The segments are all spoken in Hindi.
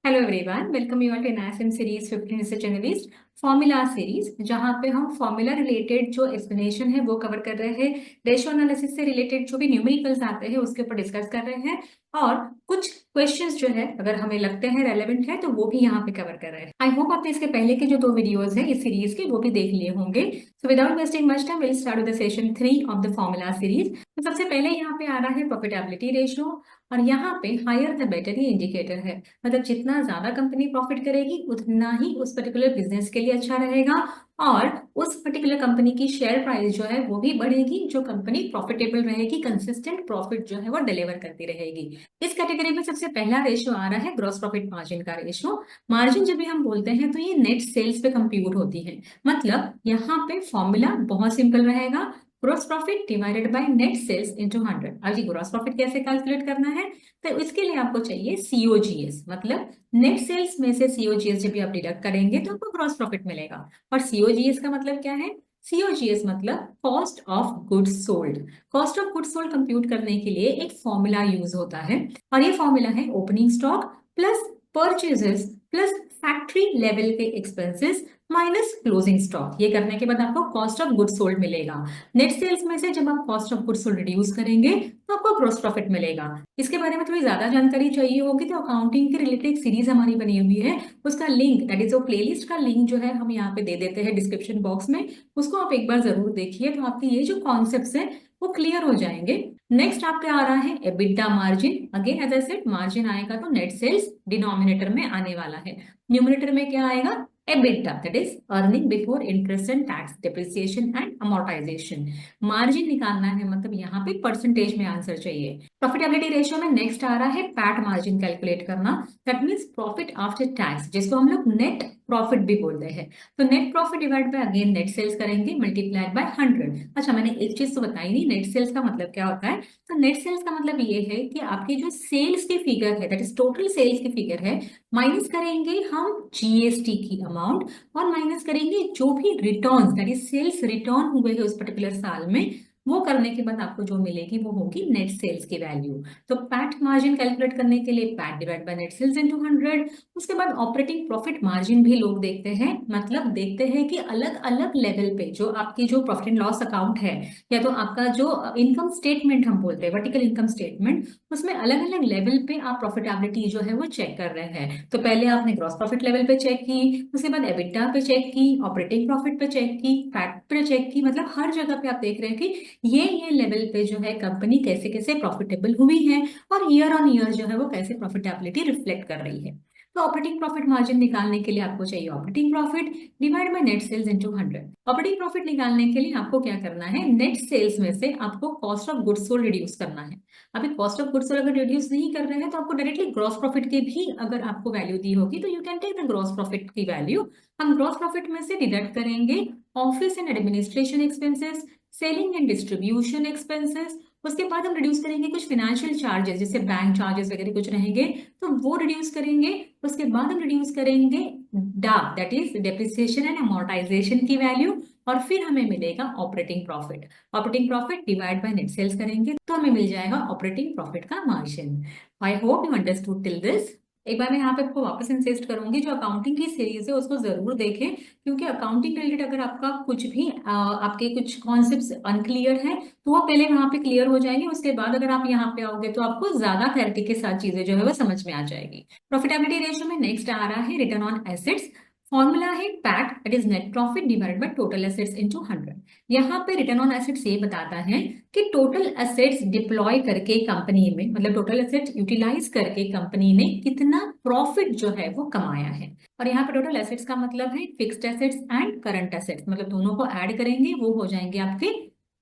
Hello everyone, welcome you all to NSM series 15 research analyst formula series, जहां पे हम फॉर्मूला रिलेटेड जो एक्सप्लेनेशन है वो कवर कर रहे हैं। रेशियो एनालिसिस से रिलेटेड जो भी न्यूमेरिकल्स आते हैं उसके ऊपर डिस्कस कर रहे हैं, और कुछ क्वेश्चंस जो है अगर हमें लगते हैं रेलेवेंट है तो वो भी यहाँ पे कवर कर रहे हैं। आई होप आपने इसके पहले के जो दो वीडियोस हैं इस सीरीज के वो भी देख लिए होंगे। So without wasting much time will start with the session 3 of the formula series. तो सबसे पहले यहाँ पे आ रहा है प्रॉफिटेबिलिटी रेशियो, और यहाँ पे हायर द बेटर ये इंडिकेटर है। मतलब जितना ज्यादा कंपनी प्रॉफिट करेगी उतना ही उस पर्टिकुलर बिजनेस के लिए अच्छा रहेगा, और उस पर्टिकुलर कंपनी की शेयर प्राइस जो है वो भी बढ़ेगी। जो कंपनी प्रॉफिटेबल रहेगी, कंसिस्टेंट प्रॉफिट जो है वो डिलीवर करती रहेगी। इस कैटेगरी में सबसे पहला रेशियो आ रहा है ग्रॉस प्रॉफिट मार्जिन का रेशियो। मार्जिन जब भी हम बोलते हैं तो ये नेट सेल्स पे कंप्यूट होती है। मतलब यहाँ पे फॉर्मूला बहुत सिंपल रहेगा, gross profit divided by net sales into 100। अब जी ग्रॉस प्रॉफिट कैसे कैलकुलेट करना है, तो इसके लिए आपको चाहिए सीओजीएस। मतलब नेट सेल्स में से सीओजीएस जब भी आप डिडक्ट करेंगे तो आपको ग्रॉस प्रॉफिट मिलेगा। और सीओजीएस का मतलब क्या है? सीओजीएस मतलब cost of goods sold. Cost of goods sold compute करने के लिए एक फॉर्मूला यूज होता है, और ये फॉर्मूला है opening stock plus purchases plus factory level के एक्सपेंसेस माइनस क्लोजिंग स्टॉक। ये करने के बाद आपको कॉस्ट ऑफ गुड्स सोल्ड मिलेगा। नेट सेल्स में से जब आप cost of goods sold reduce करेंगे तो आपको ग्रॉस प्रॉफिट मिलेगा। इसके बारे में थोड़ी ज्यादा जानकारी चाहिए होगी तो अकाउंटिंग के रिलेटेड एक सीरीज हमारी बनी हुई है, उसका लिंक दैट इज वो प्लेलिस्ट का लिंक जो है हम यहाँ पे दे देते हैं डिस्क्रिप्शन बॉक्स में। उसको आप एक बार जरूर देखिए, तो आपके ये जो कॉन्सेप्ट है वो क्लियर हो जाएंगे। नेक्स्ट आपका आ रहा है EBITDA margin. Again as I said, margin आएगा तो नेट सेल्स डिनोमिनेटर में आने वाला है। न्यूमिनेटर में क्या आएगा? EBITDA, that is earning before interest and tax, depreciation and amortization। Margin निकालना है, मतलब यहाँ पे परसेंटेज में आंसर चाहिए। प्रॉफिटेबिलिटी रेशियो में नेक्स्ट आ रहा है पैट मार्जिन कैलकुलेट करना। That means profit after tax, जिसको हम लोग नेट प्रॉफिट भी बोलते हैं। तो net profit divide by again net sales करेंगे मल्टीप्लाइड बाय 100। अच्छा, मैंने एक चीज तो बताई नहीं, नेट सेल्स का मतलब क्या होता है। तो नेट सेल्स का मतलब ये है कि आपकी जो सेल्स की फिगर है, दैट इज टोटल सेल्स की फिगर है, माइनस करेंगे हम जीएसटी की अमाउंट, और माइनस करेंगे जो भी return that is sales return हुए हैं उस पर्टिकुलर साल में। वो करने के बाद आपको जो मिलेगी वो होगी नेट सेल्स की वैल्यू। तो पैट मार्जिन कैलकुलेट करने के लिए PAT divide by net sales into 100। उसके बाद ऑपरेटिंग प्रॉफिट मार्जिन भी लोग देखते हैं, मतलब देखते हैं कि अलग अलग लेवल पे जो आपकी जो प्रॉफिट एंड लॉस अकाउंट है, या तो आपका जो इनकम स्टेटमेंट हम बोलते हैं वर्टिकल इनकम स्टेटमेंट, उसमें अलग अलग लेवल पे आप प्रॉफिटेबिलिटी जो है वो चेक कर रहे हैं। तो पहले आपने ग्रॉस प्रॉफिट लेवल पे चेक की, उसके बाद एबिटा पे चेक की, ऑपरेटिंग प्रॉफिट पे चेक की, फैट पे चेक की। मतलब हर जगह पे आप देख रहे हैं कि ये लेवल पे जो है कंपनी कैसे कैसे प्रॉफिटेबल हुई है, और ईयर ऑन ईयर जो है वो कैसे प्रॉफिटेबिलिटी रिफ्लेक्ट कर रही है। तो ऑपरेटिंग प्रॉफिट मार्जिन निकालने के लिए आपको चाहिए operating profit divide by net sales into 100। Operating profit निकालने के लिए आपको क्या करना है, नेट सेल्स में से आपको cost of goods sold reduce करना है। अभी कॉस्ट ऑफ गुड्स सोल्ड अगर रिड्यूस नहीं कर रहे हैं तो आपको डायरेक्टली ग्रॉस प्रॉफिट की भी अगर आपको वैल्यू दी होगी तो you can take the gross profit की वैल्यू। हम ग्रॉस प्रॉफिट में से डिडक्ट करेंगे office and administration expenses, selling and distribution expenses. उसके बाद हम रिड्यूस करेंगे कुछ फिनेंशियल चार्जेस, जैसे बैंक चार्जेस वगैरह कुछ रहेंगे तो वो रिड्यूस करेंगे। उसके बाद हम रिड्यूस करेंगे the that is depreciation and amortisation की वैल्यू, और फिर हमें मिलेगा operating profit. Operating profit divide by net sales करेंगे तो हमें मिल जाएगा ऑपरेटिंग प्रॉफिट का margin. I hope you understood till this. एक बार मैं यहाँ पे आपको वापस इंसिस्ट करूंगी, जो अकाउंटिंग की सीरीज है उसको जरूर देखें, क्योंकि अकाउंटिंग रिलेटेड अगर आपका कुछ भी आपके कुछ कॉन्सेप्ट्स अनक्लियर है तो वो पहले वहां पे क्लियर हो जाएंगे। उसके बाद अगर आप यहाँ पे आओगे तो आपको ज्यादा क्लैरिटी के साथ चीजें जो है वो समझ में आ जाएगी। प्रॉफिटेबिलिटी रेशियो में नेक्स्ट आ रहा है रिटर्न ऑन एसेट्स। फॉर्मूला है PAT, that is net profit divided by total assets into 100। यहाँ पे रिटर्न ऑन एसेट्स ये बताता है कि टोटल एसेट्स डिप्लॉय करके कंपनी में, मतलब टोटल एसेट्स यूटिलाइज करके कंपनी ने कितना प्रॉफिट जो है वो कमाया है। और यहाँ पे टोटल एसेट्स का मतलब है fixed assets and current assets, मतलब दोनों को ऐड करेंगे वो हो जाएंगे आपके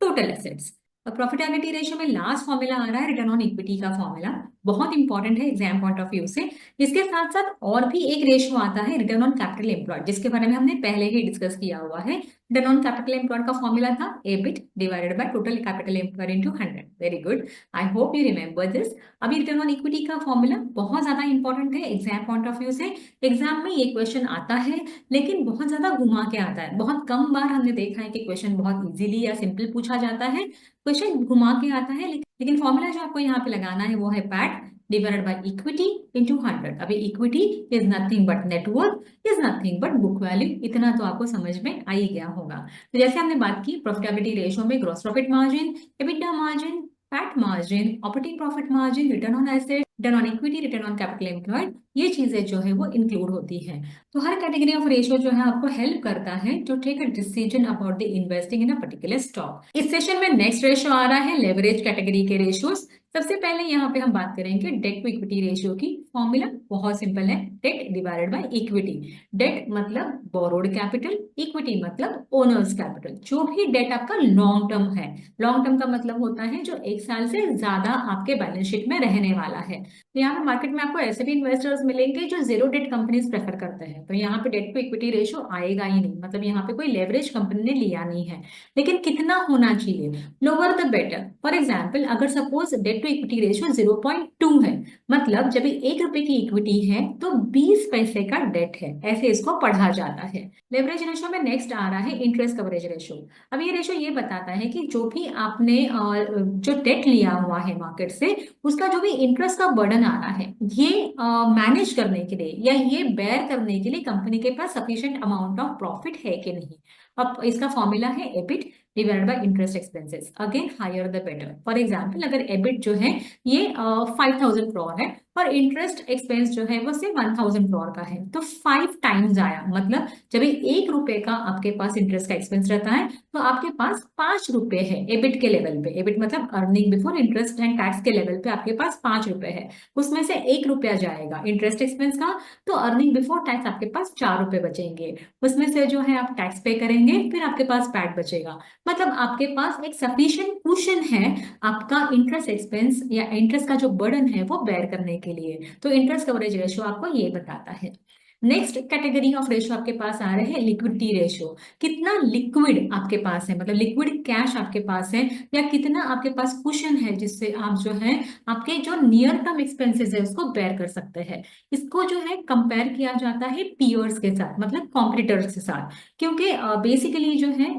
टोटल एसेट्स। और प्रॉफिटेबिलिटी रेशियो में लास्ट फॉर्मूला आ रहा है रिटर्न ऑन इक्विटी का फॉर्मूला। बहुत इंपॉर्टेंट है एग्जाम पॉइंट ऑफ व्यू से। इसके साथ साथ और भी एक रेशियो आता है रिटर्न ऑन कैपिटल एम्प्लॉयड, जिसके बारे में हमने पहले ही डिस्कस किया हुआ है। रिटर्न ऑन कैपिटल एम्प्लॉयड का फॉर्मूला था EBIT divided by total capital employed into 100। Very good, I hope you remember this. अभी रिटर्न ऑन इक्विटी का फॉर्मूला बहुत ज्यादा इंपॉर्टेंट है एग्जाम पॉइंट ऑफ व्यू से। एग्जाम में ये क्वेश्चन आता है, लेकिन बहुत ज्यादा घुमा के आता है। बहुत कम बार हमने देखा है कि क्वेश्चन बहुत इजीली या सिंपल पूछा जाता है, क्वेश्चन घुमा के आता है। लेकिन फॉर्मूला जो आपको यहाँ पे लगाना है वो है PAT divided by equity into 100। अभी equity is nothing but net worth is nothing but book value. इतना तो आपको समझ में आ ही गया होगा। तो जैसे हमने बात की प्रॉफिटेबिलिटी रेशियो में gross profit margin, EBITDA margin, PAT margin, operating profit margin, return on asset, return on equity, return on capital employed, ये चीजें जो है वो इंक्लूड होती है। तो हर कैटेगरी ऑफ रेशियो जो है आपको हेल्प करता है to take a decision about the investing in a particular stock. इस सेशन में नेक्स्ट रेशियो आ रहा है लेवरेज कैटेगरी के रेशियोज। सबसे पहले यहाँ पे हम बात करेंगे डेट टू इक्विटी रेशियो की। फॉर्मूला बहुत सिंपल है, debt divided by equity. Debt मतलब बोरोड कैपिटल, इक्विटी मतलब ओनर्स कैपिटल। जो भी डेट आपका लॉन्ग टर्म है, लॉन्ग टर्म का मतलब होता है जो एक साल से ज्यादा आपके बैलेंस शीट में रहने वाला है। तो यहाँ पे मार्केट में आपको ऐसे भी इन्वेस्टर्स मिलेंगे जो जीरो डेट कंपनीज प्रेफर करते हैं, तो यहाँ पे डेट टू इक्विटी रेशियो आएगा ही नहीं, मतलब यहाँ पे कोई लेवरेज कंपनी ने लिया नहीं है। लेकिन कितना होना चाहिए, lower the better. For example अगर suppose debt to equity ratio 0.2 है, मतलब जब 1 रुपए की इक्विटी है तो 20 पैसे का डेट है, ऐसे इसको पढ़ा जाता है। लेवरेज रेशियो में नेक्स्ट आ रहा है इंटरेस्ट कवरेज रेशियो। अब ये रेशियो ये बताता है कि जो भी आपने जो डेट लिया हुआ है मार्केट से, उसका जो भी इंटरेस्ट का बर्डन आ रहा है, ये मैनेज करने के लिए या ये बेयर करने के लिए कंपनी के पास सफिशिएंट अमाउंट ऑफ प्रॉफिट है कि नहीं। अब इसका फॉर्मूला है EBIT divided by interest expenses. Again higher the better. For example अगर एबिट जो है ये 5000 करोड़ है और इंटरेस्ट एक्सपेंस जो है वो सिर्फ 1000 करोड़ का है, तो 5 टाइम्स आया। मतलब जब 1 रुपए का आपके पास इंटरेस्ट का एक्सपेंस रहता है तो आपके पास 5 रुपए है एबिट के लेवल पे। एबिट मतलब earning before interest and tax के लेवल पे आपके पास 5 रुपए है। उसमें से 1 रुपया जाएगा इंटरेस्ट एक्सपेंस का, तो अर्निंग बिफोर टैक्स आपके पास 4 रुपए बचेंगे। उसमें से जो है आप टैक्स पे करेंगे, फिर आपके पास पैट बचेगा। मतलब आपके पास एक सफिशिएंट कुशन है आपका इंटरेस्ट एक्सपेंस या इंटरेस्ट का जो बर्डन है वो बेयर करने के लिए। तो इंटरेस्ट कवरेज रेशियो आपको ये बताता है। नेक्स्ट कैटेगरी ऑफ रेशियो आपके पास आ रहे हैं लिक्विडिटी रेशियो। कितना लिक्विड आपके पास है, मतलब लिक्विड कैश आपके पास है, या कितना आपके पास कुशन है जिससे आप जो है आपके जो नियर टर्म एक्सपेंसेस है उसको बेयर कर सकते हैं। इसको जो है कंपेयर किया जाता है पीयर्स के साथ, मतलब कॉम्पिटिटर्स के साथ। क्योंकि बेसिकली जो है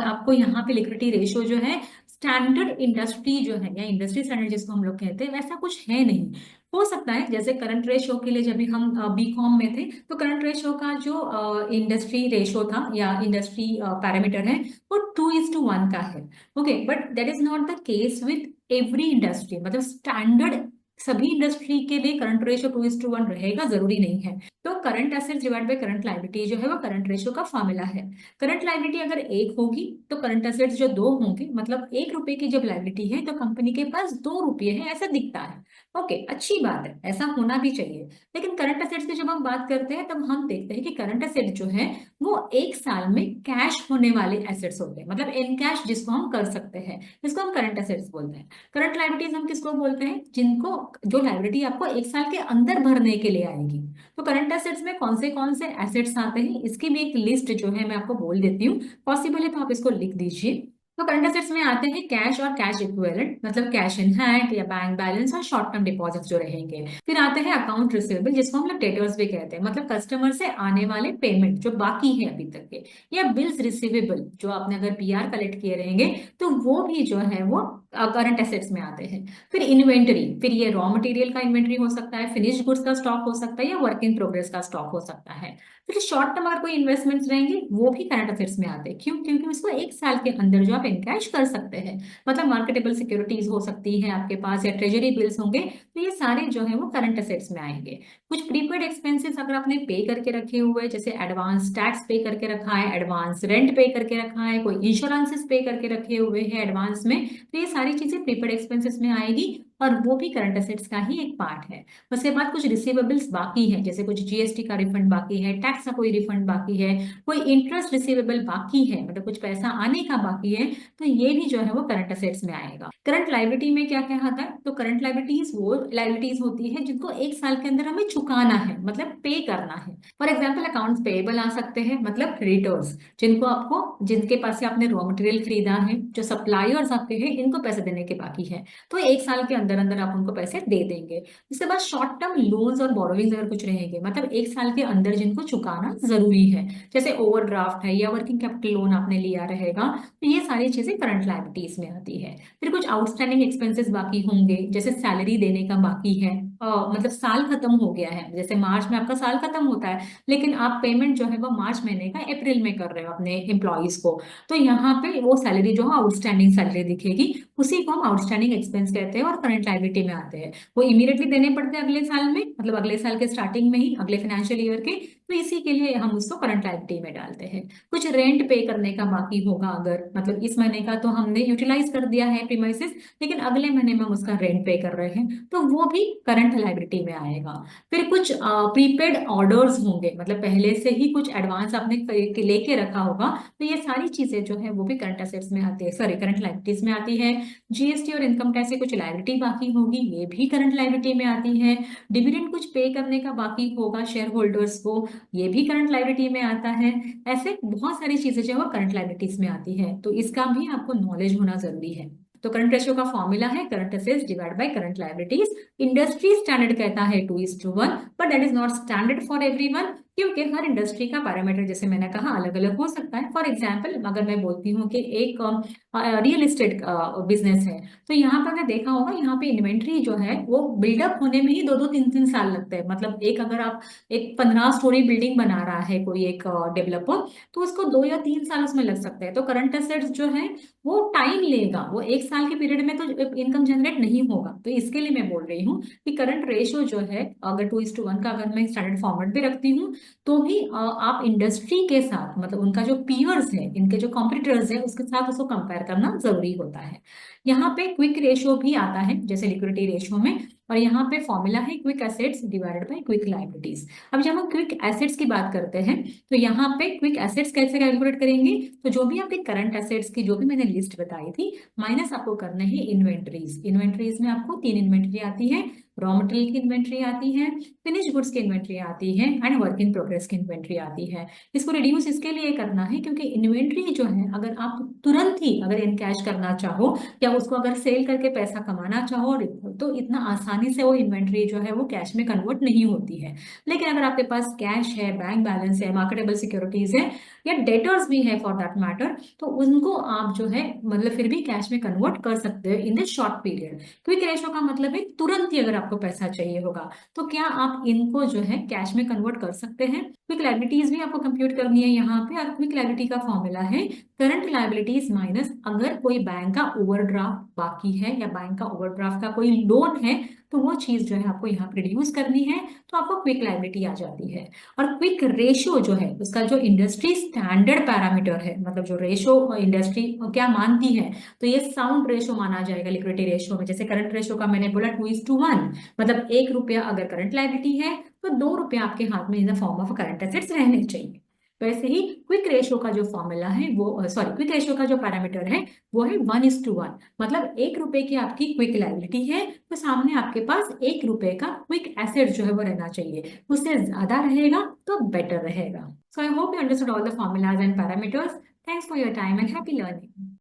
आपको यहाँ पे लिक्विडिटी रेशियो जो है स्टैंडर्ड इंडस्ट्री जो है या इंडस्ट्री स्टैंडर्ड जिसको हम लोग कहते हैं वैसा कुछ है नहीं। हो सकता है जैसे करंट रेशियो के लिए जब भी हम बीकॉम में थे तो करंट रेशियो का जो इंडस्ट्री रेशियो था या इंडस्ट्री पैरामीटर है वो 2:1 का है। Okay, but that is not the case with every industry. मतलब स्टैंडर्ड सभी इंडस्ट्री के लिए करंट रेशियो 2:1 रहेगा जरूरी नहीं है। तो current assets divide by current liability जो है वो करंट रेशियो का फॉर्मूला है। करंट लायबिलिटी अगर 1 होगी तो करंट एसेट्स जो 2 होंगे, मतलब 1 रुपए की जब लायबिलिटी है तो कंपनी के पास 2 रुपए है, ऐसा दिखता है। ओके, अच्छी बात है, ऐसा होना भी चाहिए। लेकिन करंट एसेट्स की जब हम बात करते हैं तब हम देखते हैं कि करंट एसेट जो है वो एक साल में कैश होने वाले एसेट्स होते हैं, मतलब इन कैश जिसको हम कर सकते हैं, जिसको हम करंट एसेट्स बोलते हैं। करंट लायबिलिटीज हम किसको बोलते हैं, जिनको जो लायबिलिटी आपको एक साल के अंदर भरने के लिए आएगी। तो करंट एसेट्स में कौन से एसेट्स आते हैं इसकी भी एक लिस्ट जो है मैं आपको बोल देती हूँ। पॉसिबल है तो आप इसको लिख दीजिए। तो करंट एसेट्स में आते हैं कैश और कैश इक्विवेलेंट, मतलब कैश इन हैंड या बैंक बैलेंस और शॉर्ट टर्म डिपॉजिट्स जो रहेंगे। फिर आते हैं अकाउंट रिसीवेबल जिसको हम लोग डेटर्स भी कहते हैं, मतलब कस्टमर से आने वाले पेमेंट जो बाकी है अभी तक के, या बिल्स रिसीवेबल जो आपने अगर पीआर कलेक्ट किए रहेंगे तो वो भी जो है वो करंट एसेट्स में आते हैं। फिर इन्वेंटरी, फिर ये रॉ मटेरियल का इन्वेंटरी हो सकता है, फिनिश्ड गुड्स का स्टॉक हो सकता है या वर्क इन प्रोग्रेस का स्टॉक हो सकता है। फिर शॉर्ट टर्म अगर कोई इन्वेस्टमेंट्स रहेंगे वो भी करंट असेट्स में आते हैं। क्यों? क्योंकि उसको एक साल के अंदर जो आप इनकैश कर सकते हैं, मतलब मार्केटेबल सिक्योरिटीज हो सकती है आपके पास या ट्रेजरी बिल्स होंगे, तो ये सारे जो है वो करंट असेट्स में आएंगे। कुछ प्रीपेड एक्सपेंसेस अगर आपने पे करके रखे हुए, जैसे एडवांस टैक्स पे करके रखा है, एडवांस रेंट पे करके रखा है, कोई इंश्योरेंसेस पे करके रखे हुए हैं एडवांस में, तो ये सारी चीजें प्रीपेड एक्सपेंसेस में आएगी और वो भी करंट असेट्स का ही एक पार्ट है। उसके बाद कुछ रिसीवेबल्स बाकी है, जैसे कुछ जीएसटी का रिफंड बाकी है, टैक्स का कोई रिफंड बाकी है, कोई इंटरेस्ट रिसीवेबल बाकी है, मतलब कुछ पैसा आने का बाकी है, तो ये भी जो है वो करंट असेट्स में आएगा। करंट लायबिलिटी में क्या क्या आता है, तो करंट लायबिलिटीज वो लायबिलिटीज होती है जिनको एक साल के अंदर हमें चुकाना है, मतलब पे करना है। फॉर एग्जाम्पल अकाउंट्स पेएबल आ सकते हैं, मतलब क्रेडिटर्स, जिनको आपको जिनके पास से आपने रॉ मटेरियल खरीदा है, जो सप्लायर्स आपके हैं इनको पैसे देने के बाकी है, तो एक साल के अंदर अंदर आप उनको पैसे दे देंगे। उसके बाद शॉर्ट टर्म लोन्स और बोरोविंग्स अगर कुछ रहेंगे, मतलब एक साल के अंदर जिनको चुकाना जरूरी है, जैसे ओवरड्राफ्ट है या वर्किंग कैपिटल लोन आपने लिया रहेगा, तो ये सारी चीजें करंट लायबिलिटीज में आती है। फिर कुछ आउटस्टैंडिंग एक्सपेंसेस बाकी होंगे, जैसे सैलरी देने का बाकी है मतलब साल खत्म हो गया है, जैसे मार्च में आपका साल खत्म होता है, लेकिन आप पेमेंट जो है वो मार्च महीने का अप्रैल में कर रहे हो अपने एम्प्लॉयज को, तो यहाँ पे वो सैलरी जो है आउटस्टैंडिंग सैलरी दिखेगी। उसी को हम आउटस्टैंडिंग एक्सपेंस कहते हैं और करंट लायबिलिटी में आते हैं। वो इमीडिएटली देने पड़ते हैं अगले साल में, मतलब अगले साल के स्टार्टिंग में ही, अगले फाइनेंशियल ईयर के। तो इसी के लिए हम उसको करंट लायबिलिटी में डालते हैं। कुछ रेंट पे करने का बाकी होगा, अगर मतलब इस महीने का तो हमने यूटिलाइज कर दिया है प्रीमाइसेस, लेकिन अगले महीने में हम उसका रेंट पे कर रहे हैं, तो वो भी करंट लायबिलिटी में आएगा। फिर कुछ प्रीपेड ऑर्डर्स होंगे, मतलब पहले से ही कुछ एडवांस आपने लेके रखा होगा, तो ये सारी चीजें जो है वो भी करंट असेट्स में आती है, सॉरी करंट लायबिलिटीज में आती है। जीएसटी और इनकम टैक्स से कुछ लायबिलिटी बाकी होगी, ये भी करंट लायबिलिटी में आती है। डिविडेंड कुछ पे करने का बाकी होगा शेयर होल्डर्स को, ये भी करंट लायबिलिटी में आता है। ऐसे बहुत सारी चीजें जो है वो करंट लायबिलिटीज में आती है, तो इसका भी आपको नॉलेज होना जरूरी है। तो करंट रेशियो का फॉर्मूला है current assets divide by current liabilities. Industry standard कहता है 2:1, but that is not standard for everyone, क्योंकि हर इंडस्ट्री का पैरामीटर जैसे मैंने कहा अलग अलग हो सकता है। फॉर एग्जाम्पल अगर मैं बोलती हूँ कि एक रियल एस्टेट बिजनेस है, तो यहाँ पर आपने देखा होगा, यहाँ पे इन्वेंट्री जो है वो बिल्डअप होने में ही 2-2 3-3 साल लगते हैं। मतलब एक अगर आप एक 15 स्टोरी बिल्डिंग बना रहा है कोई एक डेवलपर, तो उसको 2 या 3 साल उसमें लग सकते हैं। तो करंट एसेट्स जो है वो टाइम लेगा, वो एक साल के पीरियड में तो इनकम जनरेट नहीं होगा। तो इसके लिए मैं बोल रही हूँ कि करंट रेशियो जो है, अगर 2:1 का अगर मैं स्टैंडर्ड फॉर्मेट भी रखती हूँ, तो भी आप इंडस्ट्री के साथ, मतलब उनका जो पीयर्स है, इनके जो कॉम्पिटिटर्स है, उसके साथ उसको कंपेयर करना जरूरी होता है। यहाँ पे क्विक रेशियो भी आता है जैसे लिक्विडिटी रेशियो में, और यहाँ पे फॉर्मूला है quick assets divided by quick liabilities. अब जब हम क्विक एसेट्स की बात करते हैं, तो यहाँ पे क्विक एसेट्स कैसे कैलकुलेट करेंगे, तो जो भी आपके करंट एसेट्स की जो भी मैंने लिस्ट बताई थी, माइनस आपको करना है इन्वेंट्रीज। इन्वेंट्रीज में आपको 3 इन्वेंट्री आती है, रॉ मटेरियल की इन्वेंट्री आती है, फिनिश गुड्स की इन्वेंट्री आती है, एंड वर्क इन प्रोग्रेस की इन्वेंट्री आती है। इसको रिड्यूस इसके लिए करना है क्योंकि इन्वेंट्री जो है, अगर आप तुरंत ही अगर इन कैश करना चाहो, या उसको अगर सेल करके पैसा कमाना चाहो, तो इतना आसानी से वो इन्वेंट्री जो है वो कैश में कन्वर्ट नहीं होती है। लेकिन अगर आपके पास कैश है, बैंक बैलेंस है, मार्केटेबल सिक्योरिटीज है, या डेटर्स भी है फॉर दैट मैटर, तो उनको आप जो है मतलब फिर भी कैश में कन्वर्ट कर सकते हो in this short period. Quick ratio का मतलब है तुरंत ही अगर आपको पैसा चाहिए होगा, तो क्या आप इनको जो है कैश में कन्वर्ट कर सकते हैं। क्विक लायबिलिटीज भी आपको कंप्यूट करनी है यहाँ पे, और क्विक लायबिलिटी का फॉर्मूला है करंट लायबिलिटीज माइनस अगर कोई बैंक का ओवरड्राफ्ट बाकी है, या बैंक का ओवरड्राफ्ट का कोई लोन है, तो वो चीज जो है आपको यहाँ पे रिड्यूस करनी है, तो आपको क्विक लायबिलिटी आ जाती है। और क्विक रेशियो जो है उसका जो इंडस्ट्री स्टैंडर्ड पैरामीटर है, मतलब जो रेशो इंडस्ट्री क्या मानती है, तो ये साउंड रेशो माना जाएगा लिक्विडिटी रेशो में। जैसे करंट रेशो का मैंने बोला 2:1, मतलब 1 रुपया अगर करंट लायबिलिटी है, तो 2 रुपया आपके हाथ में in the form of current assets रहने चाहिए। वैसे ही क्विक रेशियो का जो फॉर्मूला है वो, सॉरी क्विक रेशियो का जो पैरामीटर है वो है 1:1, मतलब 1 रुपए की आपकी क्विक लायबिलिटी है, तो सामने आपके पास 1 रुपए का क्विक एसेट जो है वो रहना चाहिए। उससे ज्यादा रहेगा तो बेटर रहेगा। So I hope you understood all the formulas and parameters. Thanks for your time and happy learning.